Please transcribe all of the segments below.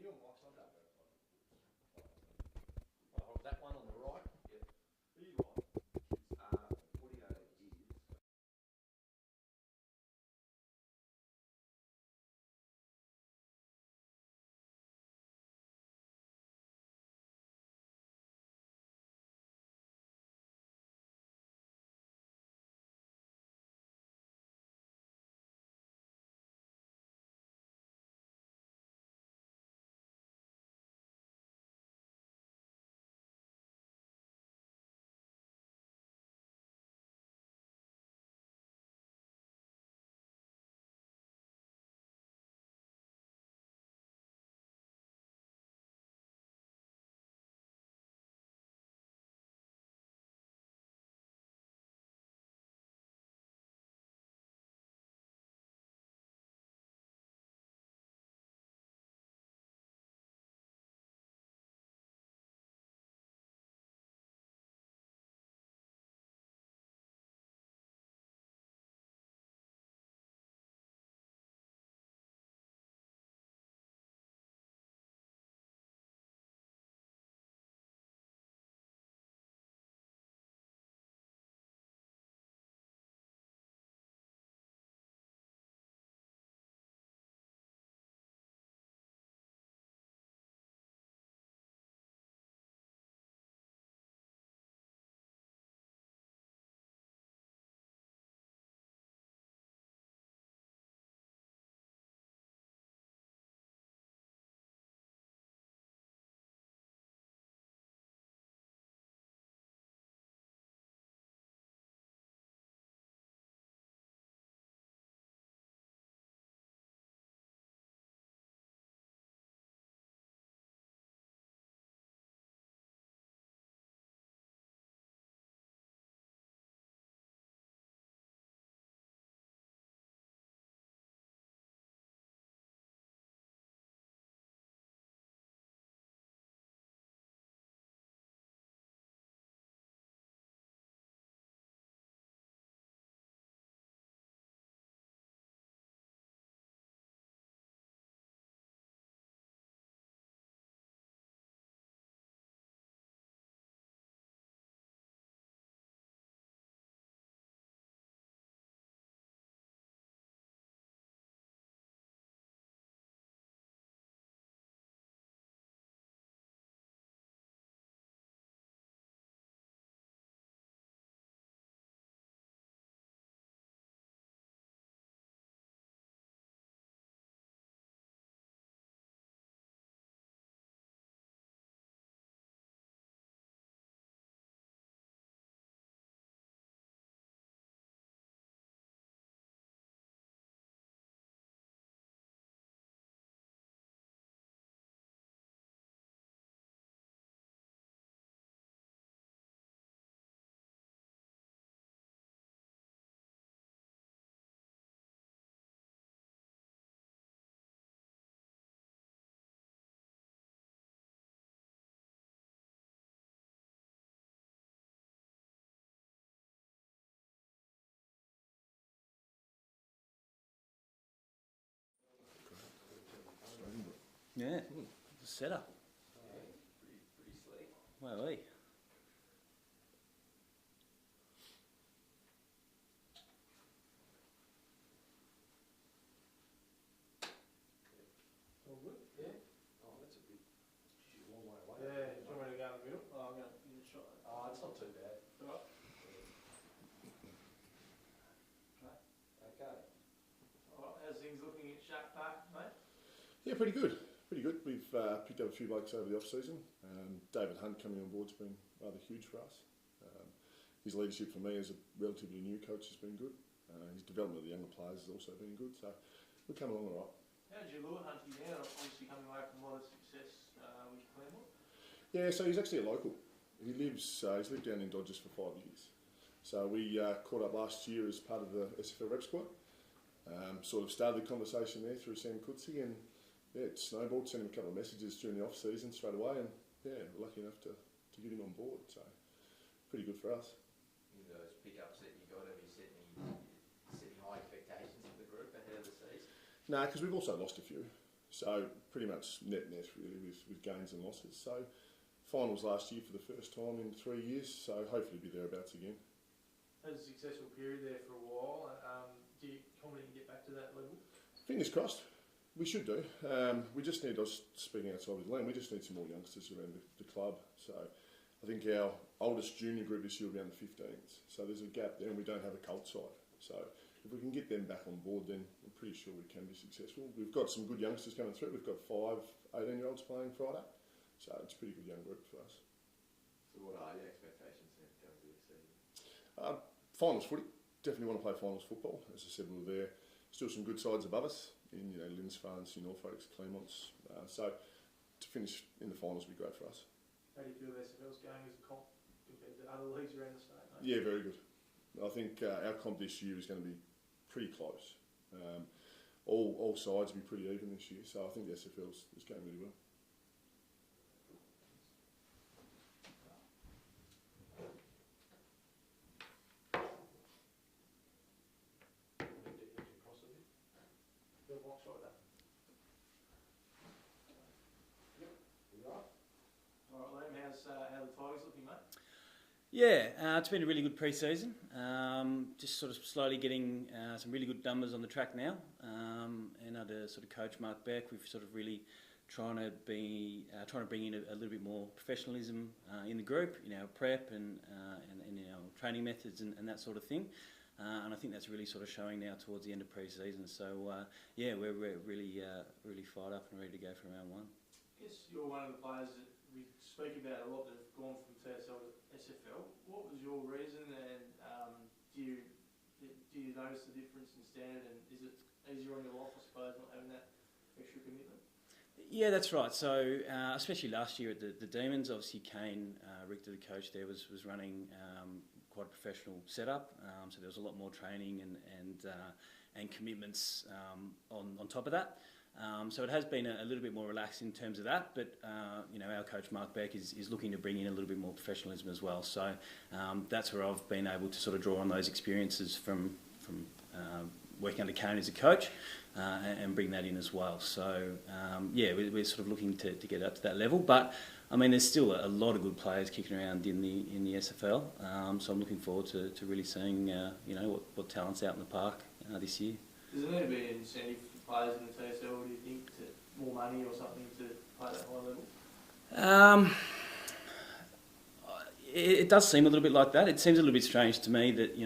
you and Mike's on that? That one on the right? Yep. Who you like? Audio is... Yeah, it's a setup. Yeah, pretty sleek. Wow, hey. All good? Yeah. Oh, that's a bit... She's a long way away. Yeah, do you want me to go in the middle? Oh, I'm going to give it a shot. Oh, it's not too bad. Right. Okay. Alright, how's things looking at Shark Park, mate? Yeah, pretty good. Pretty good. We've picked up a few blokes over the off-season. David Hunt coming on board's been rather huge for us. His leadership for me as a relatively new coach has been good. His development of the younger players has also been good. So we're coming along all right. How did you lure Hunty down? Obviously coming away from a lot of success with Claremont. Yeah, so he's actually a local. He lives. He's lived down in Dodgers for 5 years. So we caught up last year as part of the SFL rep squad. Sort of started the conversation there through Sam Coetzee, and yeah, it snowballed. Sent him a couple of messages during the off season straight away, and yeah, we're lucky enough to get him on board. So pretty good for us. With those pickups that you got, have you set any high expectations for the group ahead of the season? No, because we've also lost a few. So pretty much net really with gains and losses. So finals last year for the first time in 3 years, so hopefully be thereabouts again. Had a successful period there for a while. Do you confident you get back to that level? Fingers crossed. We should do. We just need, I was speaking outside with Len, we just need some more youngsters around the club. So I think our oldest junior group this year will be under 15s. So there's a gap there and we don't have a cult side. So if we can get them back on board, then I'm pretty sure we can be successful. We've got some good youngsters coming through. We've got 5 18-year-olds playing Friday. So it's a pretty good young group for us. So what are your expectations then going into this season? Finals footy. Definitely want to play finals football. As I said, we were there. Still some good sides above us in Linz, Farns, Norfolks, Clermonts. So to finish in the finals would be great for us. How do you feel SFL's going as a comp compared to other leagues around the state, mate? Yeah, very good. I think our comp this year is going to be pretty close. All sides will be pretty even this year, so I think the SFL is going really well. How the Tigers looking, mate? Yeah, it's been a really good pre-season. Just sort of slowly getting some really good numbers on the track now. And under sort of coach Mark Beck, we've sort of really trying to bring in a little bit more professionalism in the group, our prep and our training methods and that sort of thing. And I think that's really sort of showing now towards the end of pre-season. So yeah, we're really fired up and ready to go for round 1. I guess you're one of the players that we speak about a lot that have gone from TSL to SFL. What was your reason, and do you notice the difference in standard, and is it easier on your life, I suppose, not having that extra commitment? Yeah, that's right. So especially last year at the Demons, obviously Kane, Rick, the coach there, was running quite a professional setup. So there was a lot more training and commitments on top of that. So it has been a little bit more relaxed in terms of that, but our coach Mark Beck is looking to bring in a little bit more professionalism as well. So that's where I've been able to sort of draw on those experiences from working under Kane as a coach and bring that in as well. So yeah, we're sort of looking to get up to that level, but I mean there's still a lot of good players kicking around in the SFL. So I'm looking forward to really seeing what talent's out in the park this year. Does there need to be an incentive for players in the TSL, do you think, to more money or something to play at that high level? It does seem a little bit like that. It seems a little bit strange to me that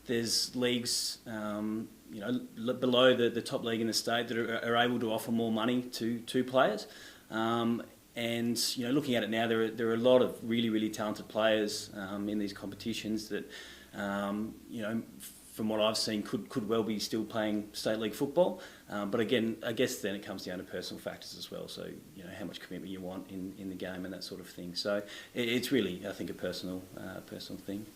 there's leagues below the top league in the state that are able to offer more money to players. And looking at it now, there are a lot of really talented players in these competitions that from what I've seen, could well be still playing state league football. But again, I guess then it comes down to personal factors as well. So, how much commitment you want in the game and that sort of thing. So it's really, I think, a personal thing.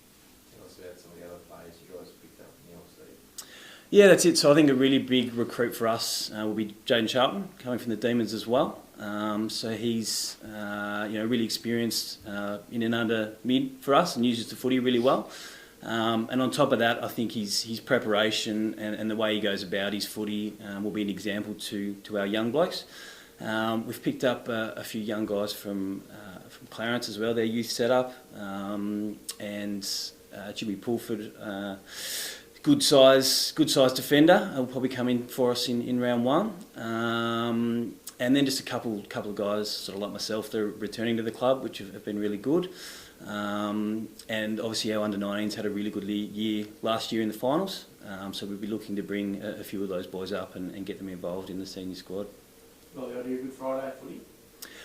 Tell us about some of the other players you guys picked up in the off-season. Yeah, that's it. So I think a really big recruit for us will be Jaden Charlton, coming from the Demons as well. So he's really experienced in and under mid for us and uses the footy really well. And on top of that, I think his preparation and the way he goes about his footy will be an example to our young blokes. We've picked up a few young guys from Clarence as well, their youth setup, and Jimmy Pulford, good size defender, will probably come in for us in round 1. And then just a couple of guys, sort of like myself, they're returning to the club, which have been really good. And obviously our under-19s had a really good year last year in the finals, so we'll be looking to bring a few of those boys up and get them involved in the senior squad. Well, the idea of Good Friday footy?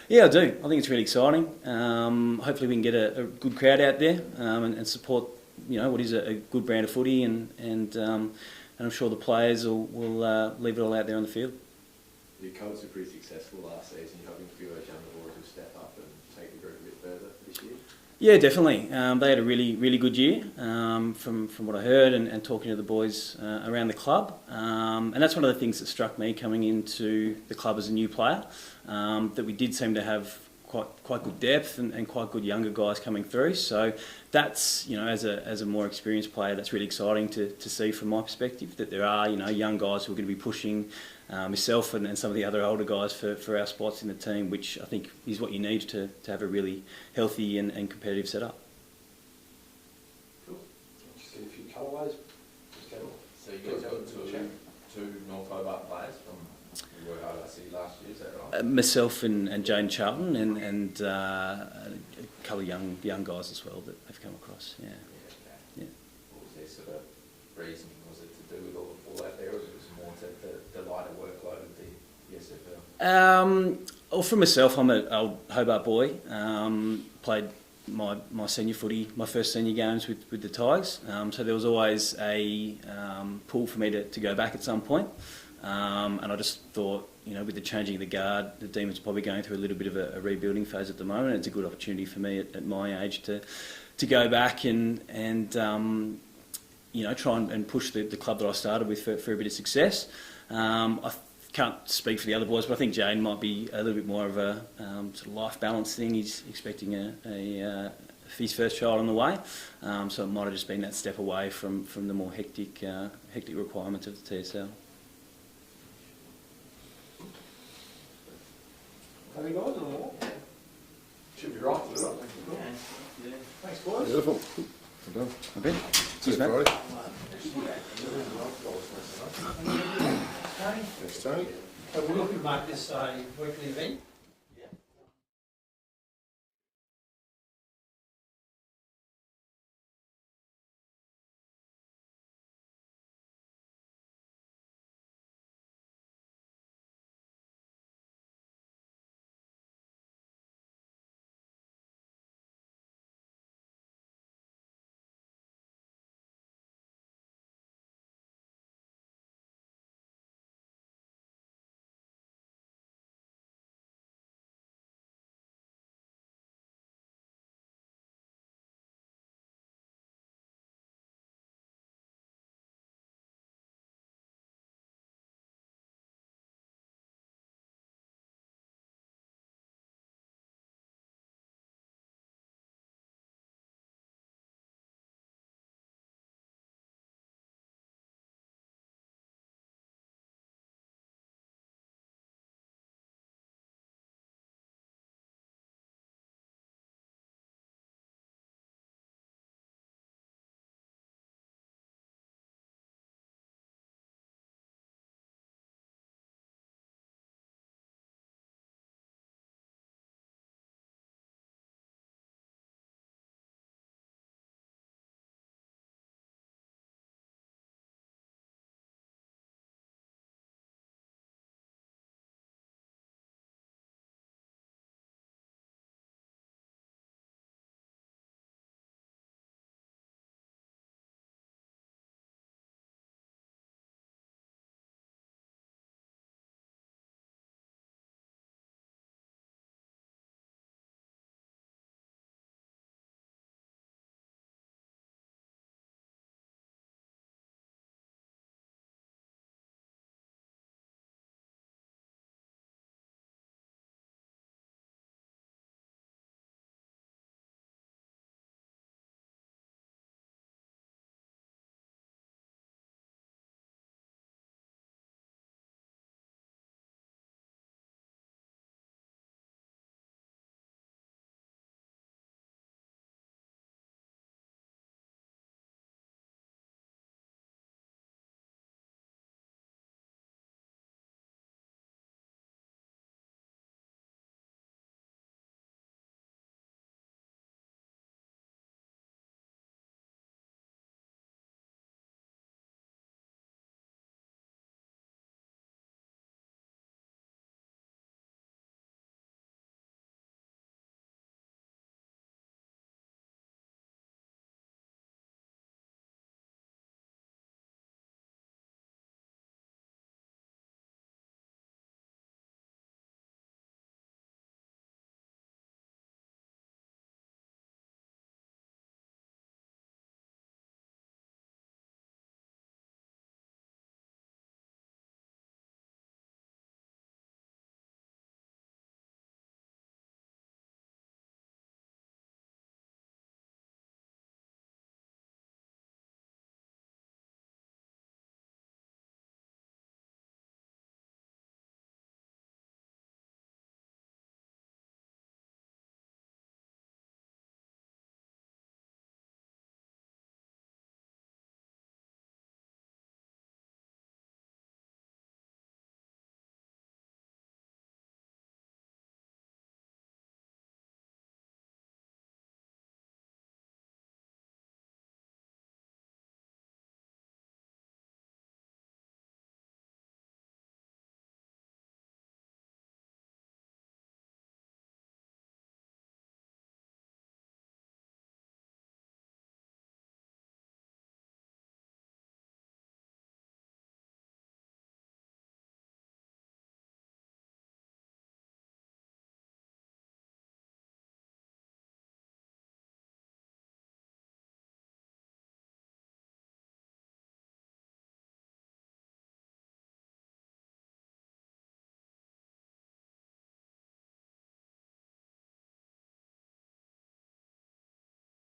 Yeah, I do. I think it's really exciting. Hopefully we can get a good crowd out there and support what is a good brand of footy, and I'm sure the players will leave it all out there on the field. Your Colts were pretty successful last season. You're hoping a few of those younger boys will step up and take the group a bit further this year? Yeah, definitely. They had a really good year from what I heard and talking to the boys around the club. And that's one of the things that struck me coming into the club as a new player, that we did seem to have quite good depth and quite good younger guys coming through. So that's, you know, as a more experienced player, that's really exciting to see from my perspective, that there are, you know, young guys who are going to be pushing myself and some of the other older guys for our spots in the team, which I think is what you need to have a really healthy and competitive setup. Cool. Just a few colourways. So you guys got two North Hobart players from you were at RC last year, is that right? Myself and Jane Charlton and a couple of young guys as well that have come across. Yeah. Yeah. What was their sort of reasoning? Was it to do with all that there, or was it more to the lighter workload of the SFL? Well, for myself, I'm an old Hobart boy. Played my senior footy, my first senior games with the Tigers. So there was always a pull for me to go back at some point. And I just thought, you know, with the changing of the guard, the Demons are probably going through a little bit of a rebuilding phase at the moment. It's a good opportunity for me at my age to go back and you know, try and push the club that I started with for a bit of success. I can't speak for the other boys, but I think Jane might be a little bit more of a sort of life balance thing. He's expecting his first child on the way, so it might have just been that step away from the more hectic requirements of the TSL. Have you guys or more? Should be right, isn't it? Yeah. Thanks, boys. Beautiful. Well done. Okay. Cheers, mate. Friday. Tony? Thanks, Tony. So we'll look at make this a weekly event.